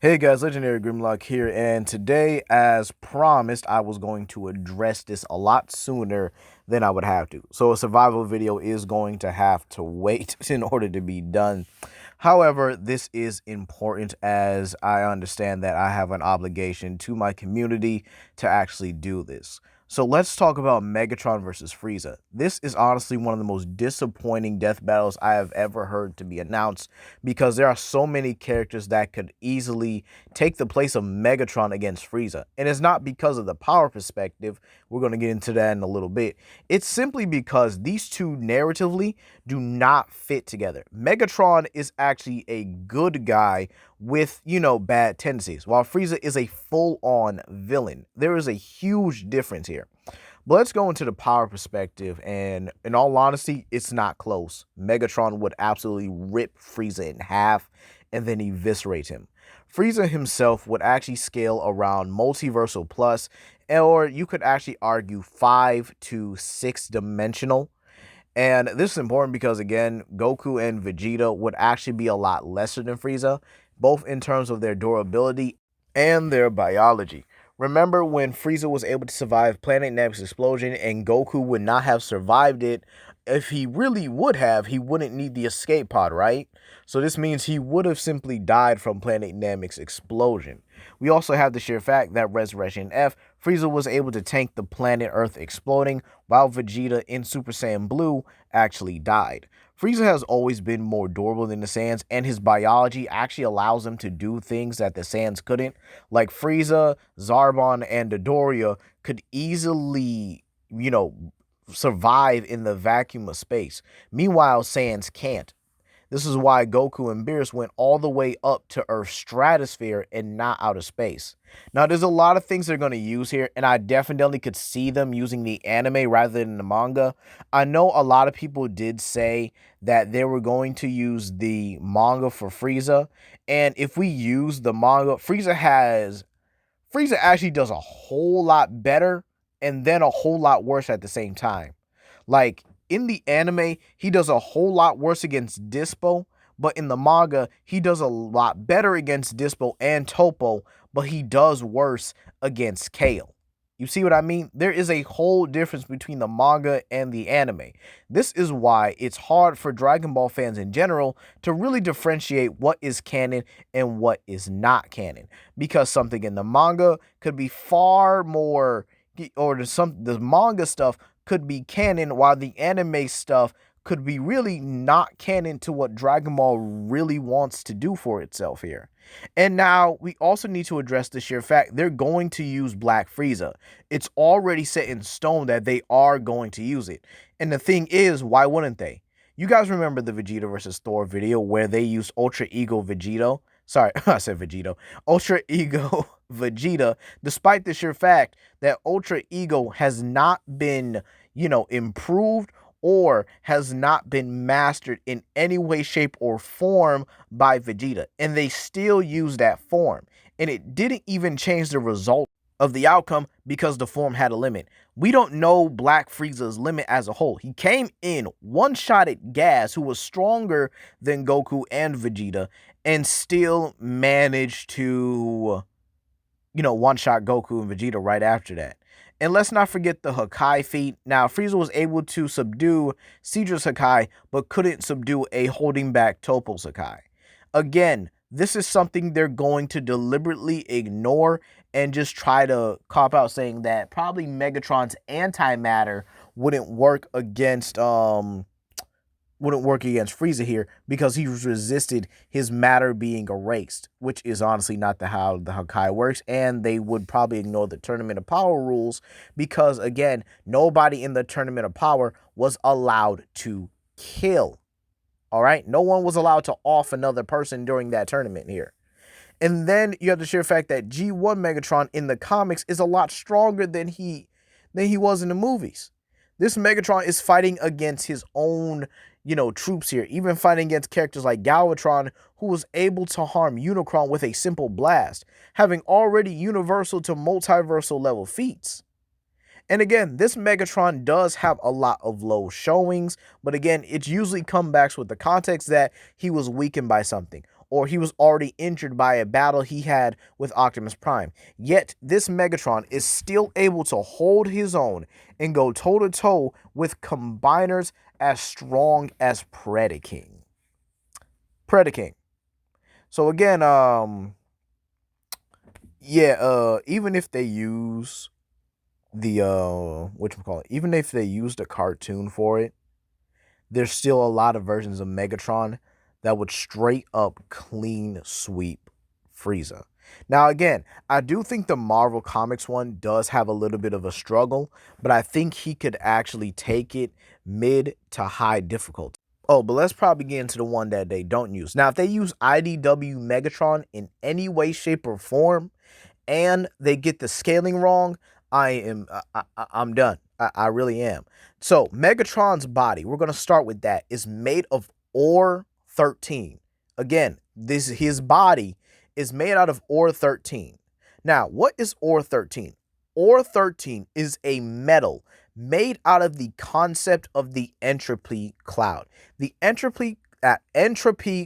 Hey guys, Legendary Grimlock here, and today, as promised, I was going to address this a lot sooner than I would have to. So a survival video is going to have to wait in order to be done. However, this is important as I understand that I have an obligation to my community to actually do this. So let's talk about Megatron versus Frieza. This is honestly one of the most disappointing death battles I have ever heard to be announced because there are so many characters that could easily take the place of Megatron against Frieza. And it's not because of the power perspective. We're going to get into that in a little bit. It's simply because these two narratively do not fit together. Megatron is actually a good guy with, bad tendencies, while Frieza is a full-on villain. There is a huge difference here. But let's go into the power perspective, and in all honesty, it's not close. Megatron would absolutely rip Frieza in half and then eviscerate him. Frieza himself would actually scale around multiversal plus, or you could actually argue 5 to 6 dimensional. And this is important because, again, Goku and Vegeta would actually be a lot lesser than Frieza, both in terms of their durability and their biology. Remember when Frieza was able to survive Planet Nap's explosion and Goku would not have survived it? If he really would have, he wouldn't need the escape pod, right? So this means he would have simply died from Planet Namekian's explosion. We also have the sheer fact that Resurrection F, Frieza was able to tank the planet Earth exploding, while Vegeta in Super Saiyan Blue actually died. Frieza has always been more durable than the Saiyans, and his biology actually allows him to do things that the Saiyans couldn't. Like Frieza, Zarbon, and Dodoria could easily, survive in the vacuum of space. Meanwhile, Saiyans can't. This is why Goku and Beerus went all the way up to Earth's stratosphere and not out of space. Now, there's a lot of things they're going to use here, and I definitely could see them using the anime rather than the manga. I know a lot of people did say that they were going to use the manga for Frieza, and if we use the manga, Frieza actually does a whole lot better and then a whole lot worse at the same time. Like, in the anime, he does a whole lot worse against Dispo, but in the manga, he does a lot better against Dispo and Topo, but he does worse against Kale. You see what I mean? There is a whole difference between the manga and the anime. This is why it's hard for Dragon Ball fans in general to really differentiate what is canon and what is not canon. Because something in the manga could be far more, or the manga stuff could be canon, while the anime stuff could be really not canon to what Dragon Ball really wants to do for itself here. And now we also need to address the sheer fact they're going to use Black Frieza. It's already set in stone that they are going to use it. And the thing is, why wouldn't they? You guys remember the Vegeta versus Thor video where they used Ultra Ego Vegito? Sorry, I said Vegito. Ultra Ego Vegeta, despite the sheer fact that Ultra Ego has not been, improved or has not been mastered in any way, shape, or form by Vegeta. And they still use that form. And it didn't even change the result of the outcome because the form had a limit. We don't know Black Frieza's limit as a whole. He came in one-shotted Gas, who was stronger than Goku and Vegeta, and still managed to, one-shot Goku and Vegeta right after that. And let's not forget the Hakai feat. Now, Frieza was able to subdue Cedra's Hakai, but couldn't subdue a holding back Toppo's Hakai. Again, this is something they're going to deliberately ignore and just try to cop out, saying that probably Megatron's antimatter wouldn't work against Frieza here because he resisted his matter being erased, which is honestly not how the Hakai works, and they would probably ignore the Tournament of Power rules because, again, nobody in the Tournament of Power was allowed to kill. All right? No one was allowed to off another person during that tournament here. And then you have the sheer fact that G1 Megatron in the comics is a lot stronger than he was in the movies. This Megatron is fighting against his own, troops here, even fighting against characters like Galvatron, who was able to harm Unicron with a simple blast, having already universal to multiversal level feats. And again, this Megatron does have a lot of low showings, but again, it's usually comebacks with the context that he was weakened by something, or he was already injured by a battle he had with Optimus Prime. Yet this Megatron is still able to hold his own and go toe-to-toe with combiners as strong as Predaking. Predaking. So again, even if they use the whatchamacallit, even if they use the cartoon for it, there's still a lot of versions of Megatron that would straight up clean sweep Frieza. Now, again, I do think the Marvel Comics one does have a little bit of a struggle, but I think he could actually take it mid to high difficulty. Oh, but let's probably get into the one that they don't use. Now, if they use IDW Megatron in any way, shape, or form, and they get the scaling wrong, I'm done. I really am. So Megatron's body, we're gonna start with that, is made of ore 13. Again, his body is made out of ore 13. Now, what is ore 13? Ore 13 is a metal made out of the concept of the entropy cloud. The entropy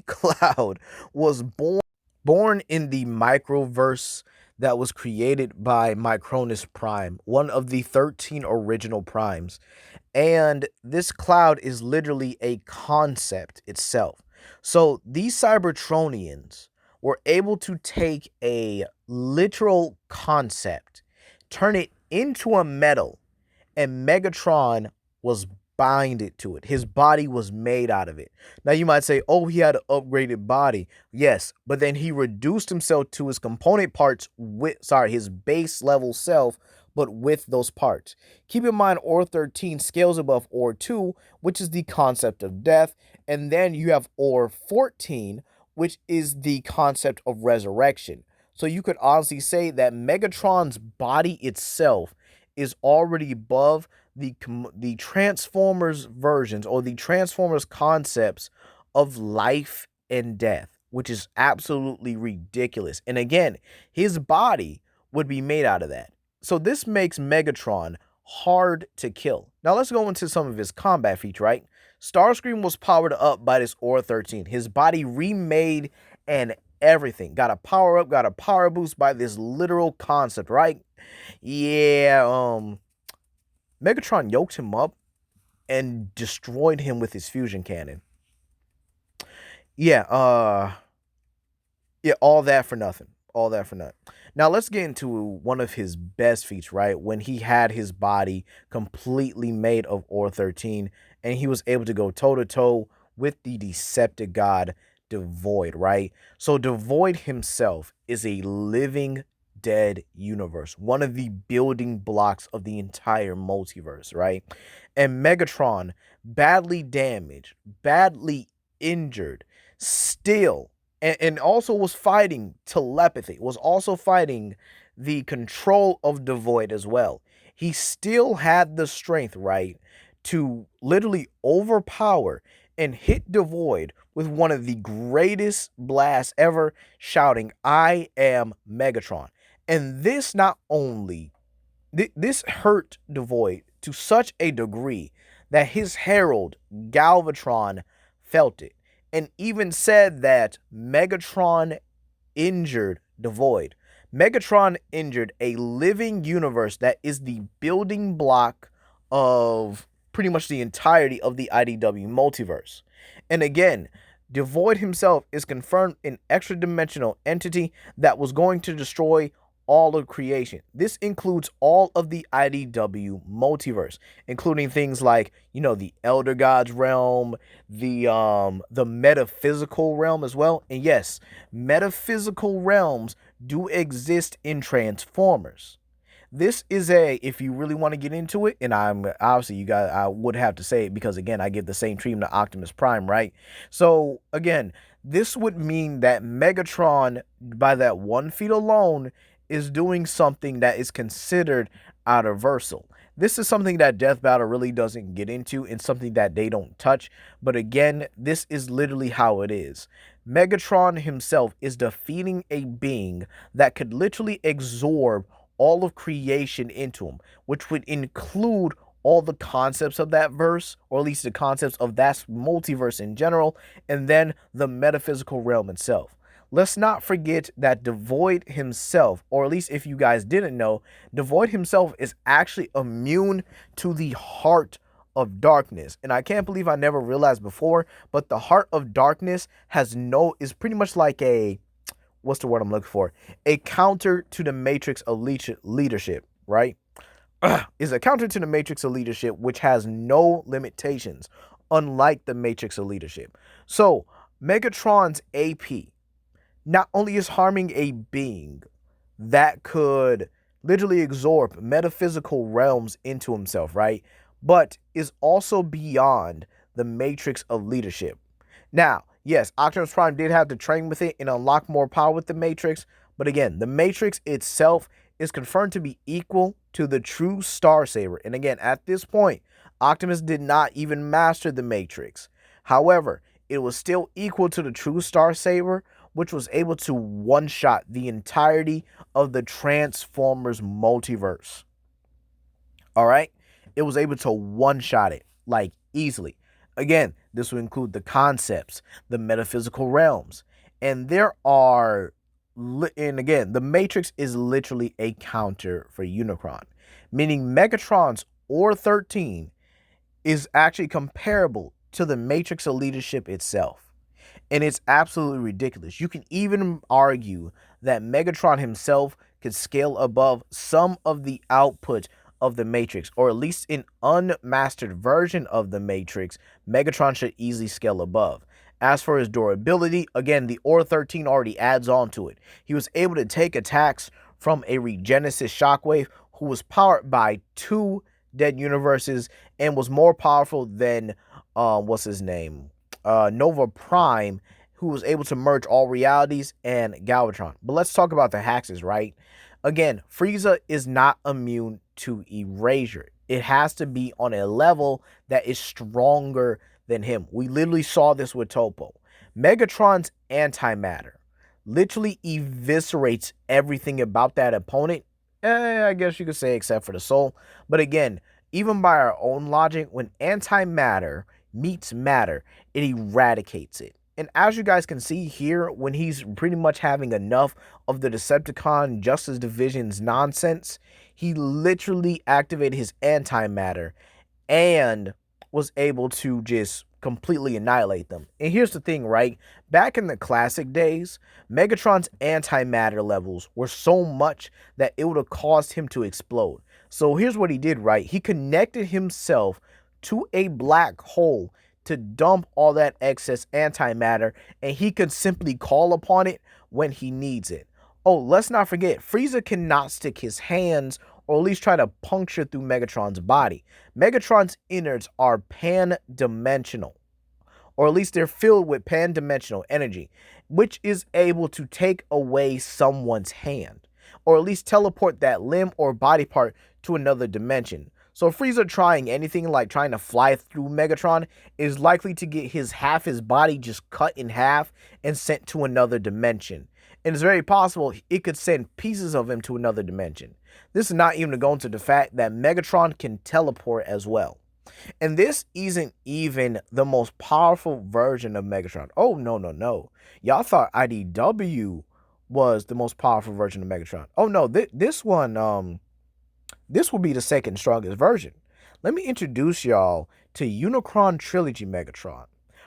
cloud was born in the microverse that was created by Micronus Prime, one of the 13 original primes. And this cloud is literally a concept itself. So these Cybertronians were able to take a literal concept, turn it into a metal, and Megatron was binded to it. His body was made out of it. Now you might say, oh, he had an upgraded body. Yes, but then he reduced himself to his component parts his base level self, but with those parts. Keep in mind, Ore 13 scales above Ore 2, which is the concept of death, and then you have Ore 14, which is the concept of resurrection. So you could honestly say that Megatron's body itself is already above the Transformers versions or the Transformers concepts of life and death, which is absolutely ridiculous. And again, his body would be made out of that. So this makes Megatron hard to kill. Now let's go into some of his combat features, right? Starscream was powered up by this Ore 13. His body remade and everything. Got a power up, got a power boost by this literal concept, right? Yeah, Megatron yoked him up and destroyed him with his fusion cannon. Yeah, all that for nothing. All that for nothing. Now let's get into one of his best feats, right? When he had his body completely made of Ore 13 and he was able to go toe-to-toe with the Decepticon Devoid, right? So Devoid himself is a living dead universe, one of the building blocks of the entire multiverse, right? And Megatron, badly damaged, badly injured, still, and also was fighting telepathy, was also fighting the control of Devoid as well. He still had the strength, right, to literally overpower and hit Devoid with one of the greatest blasts ever, shouting, "I am Megatron." And this not only, this hurt Devoid to such a degree that his herald, Galvatron, felt it and even said that Megatron injured Devoid. Megatron injured a living universe that is the building block of pretty much the entirety of the IDW multiverse. And again, Devoid himself is confirmed an extra-dimensional entity that was going to destroy all of creation. This includes all of the IDW multiverse, including things like, the Elder Gods realm, the metaphysical realm as well. And yes, metaphysical realms do exist in Transformers. This is if you really want to get into it, and I'm obviously I would have to say it because again, I give the same treatment to Optimus Prime, right? So again, this would mean that Megatron, by that one feat alone, is doing something that is considered universal. This is something that Death Battle really doesn't get into and something that they don't touch. But again, this is literally how it is. Megatron himself is defeating a being that could literally absorb all of creation into him, which would include all the concepts of that verse, or at least the concepts of that multiverse in general, and then the metaphysical realm itself. Let's not forget that Devoid himself, or at least if you guys didn't know, Devoid himself is actually immune to the Heart of Darkness. And I can't believe I never realized before, but the Heart of Darkness is pretty much like a, what's the word I'm looking for? A counter to the Matrix of leadership, right? Is a counter to the Matrix of leadership, which has no limitations, unlike the Matrix of leadership. So, Megatron's AP not only is harming a being that could literally absorb metaphysical realms into himself, right? But is also beyond the matrix of leadership. Now, yes, Optimus Prime did have to train with it and unlock more power with the Matrix, but again, the Matrix itself is confirmed to be equal to the true Star Saber. And again, at this point, Optimus did not even master the Matrix. However, it was still equal to the true Star Saber, which was able to one-shot the entirety of the Transformers multiverse. All right? It was able to one-shot it, like, easily. Again, this will include the concepts, the metaphysical realms. And and again, the Matrix is literally a counter for Unicron, meaning Megatron's Or 13 is actually comparable to the Matrix of leadership itself. And it's absolutely ridiculous. You can even argue that Megatron himself could scale above some of the output of the Matrix, or at least an unmastered version of the Matrix, Megatron should easily scale above. As for his durability, again, the Or 13 already adds on to it. He was able to take attacks from a Regenesis Shockwave, who was powered by 2 dead universes and was more powerful than, what's his name? Nova Prime, who was able to merge all realities, and Galvatron. But let's talk about the Haxes, right? Again, Frieza is not immune to erasure. It has to be on a level that is stronger than him. We literally saw this with Topo. Megatron's antimatter literally eviscerates everything about that opponent. I guess you could say except for the soul. But again, even by our own logic, when antimatter meets matter, it eradicates it. And as you guys can see here, when he's pretty much having enough of the Decepticon Justice Division's nonsense, he literally activated his antimatter and was able to just completely annihilate them. And here's the thing, right? Back in the classic days, Megatron's antimatter levels were so much that it would have caused him to explode. So here's what he did, right? He connected himself to a black hole to dump all that excess antimatter, and he could simply call upon it when he needs it. Oh, let's not forget, Frieza cannot stick his hands or at least try to puncture through Megatron's body. Megatron's innards are pan-dimensional, or at least they're filled with pan-dimensional energy, which is able to take away someone's hand, or at least teleport that limb or body part to another dimension. So Frieza trying anything like trying to fly through Megatron is likely to get half his body just cut in half and sent to another dimension. And it's very possible it could send pieces of him to another dimension. This is not even to go into the fact that Megatron can teleport as well. And this isn't even the most powerful version of Megatron. Oh, no. Y'all thought IDW was the most powerful version of Megatron. Oh, no, this one, this will be the second strongest version. Let me introduce y'all to Unicron Trilogy Megatron,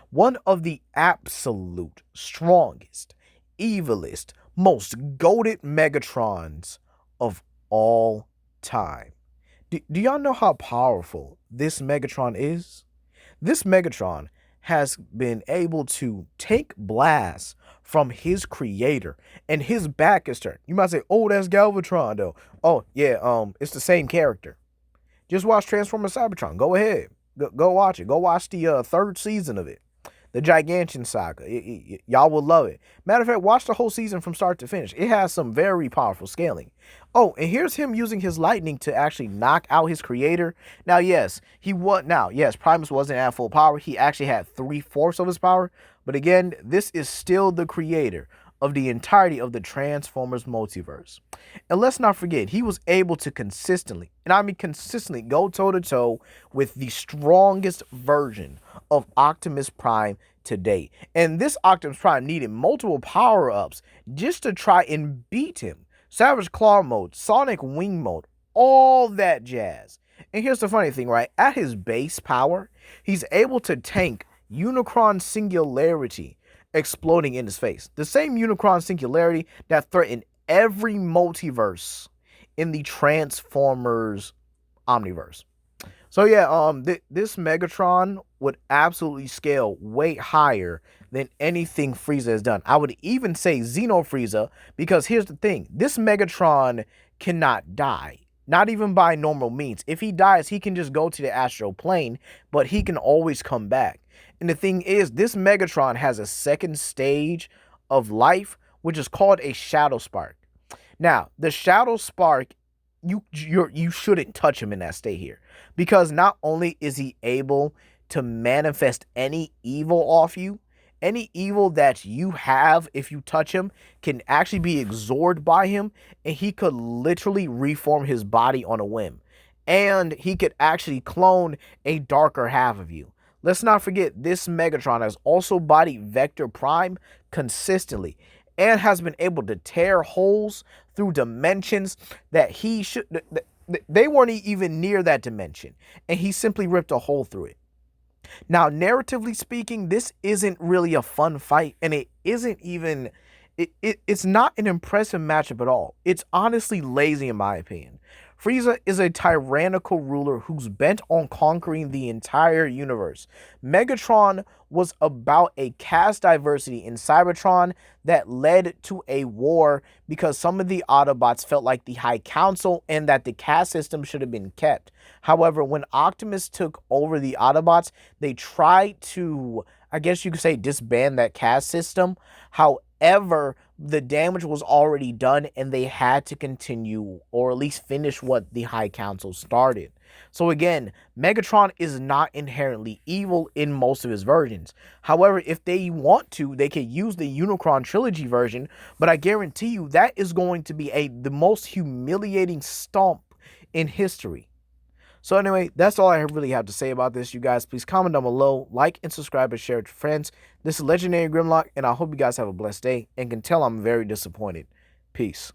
one of the absolute strongest, evilest, most goated Megatrons of all time. Do y'all know how powerful this Megatron is? This Megatron has been able to take blasts from his creator, and his back is turned. You might say, oh, that's Galvatron, though. Oh, yeah, it's the same character. Just watch Transformers Cybertron. Go ahead. Go watch it. Go watch the 3rd season of it. The Gigantian Saga. Y'all will love it. Matter of fact, watch the whole season from start to finish. It has some very powerful scaling. Oh, and here's him using his lightning to actually knock out his creator. Now, yes, Primus wasn't at full power. He actually had 3/4 of his power. But again, this is still the creator of the entirety of the Transformers multiverse. And let's not forget, he was able to consistently, and I mean consistently, go toe-to-toe with the strongest version of Optimus Prime to date. And this Optimus Prime needed multiple power-ups just to try and beat him. Savage Claw mode, Sonic Wing mode, all that jazz. And here's the funny thing, right? At his base power, he's able to tank Unicron Singularity exploding in his face. The same Unicron Singularity that threatened every multiverse in the Transformers Omniverse. So yeah, this Megatron would absolutely scale way higher than anything Frieza has done. I would even say Xeno Frieza, because here's the thing. This Megatron cannot die. Not even by normal means. If he dies, he can just go to the astral plane, but he can always come back. And the thing is, this Megatron has a second stage of life, which is called a Shadow Spark. Now, the Shadow Spark, you shouldn't touch him in that state here, because not only is he able to manifest any evil off you, any evil that you have, if you touch him, can actually be absorbed by him, and he could literally reform his body on a whim. And he could actually clone a darker half of you. Let's not forget, this Megatron has also bodied Vector Prime consistently, and has been able to tear holes through dimensions that they weren't even near that dimension, and he simply ripped a hole through it. Now, narratively speaking, this isn't really a fun fight, and it isn't even, it's not an impressive matchup at all. It's honestly lazy in my opinion. Frieza is a tyrannical ruler who's bent on conquering the entire universe. Megatron was about a caste diversity in Cybertron that led to a war because some of the Autobots felt like the High Council and that the caste system should have been kept. However, when Optimus took over the Autobots, they tried to, I guess you could say, disband that caste system. However, the damage was already done and they had to continue, or at least finish what the High Council started. So again, Megatron is not inherently evil in most of his versions. However, if they want to, they could use the Unicron Trilogy version, but I guarantee you that is going to be the most humiliating stomp in history. So anyway, that's all I really have to say about this, you guys. Please comment down below, like and subscribe and share with your friends. This is Legendary Grimlock, and I hope you guys have a blessed day and can tell I'm very disappointed. Peace.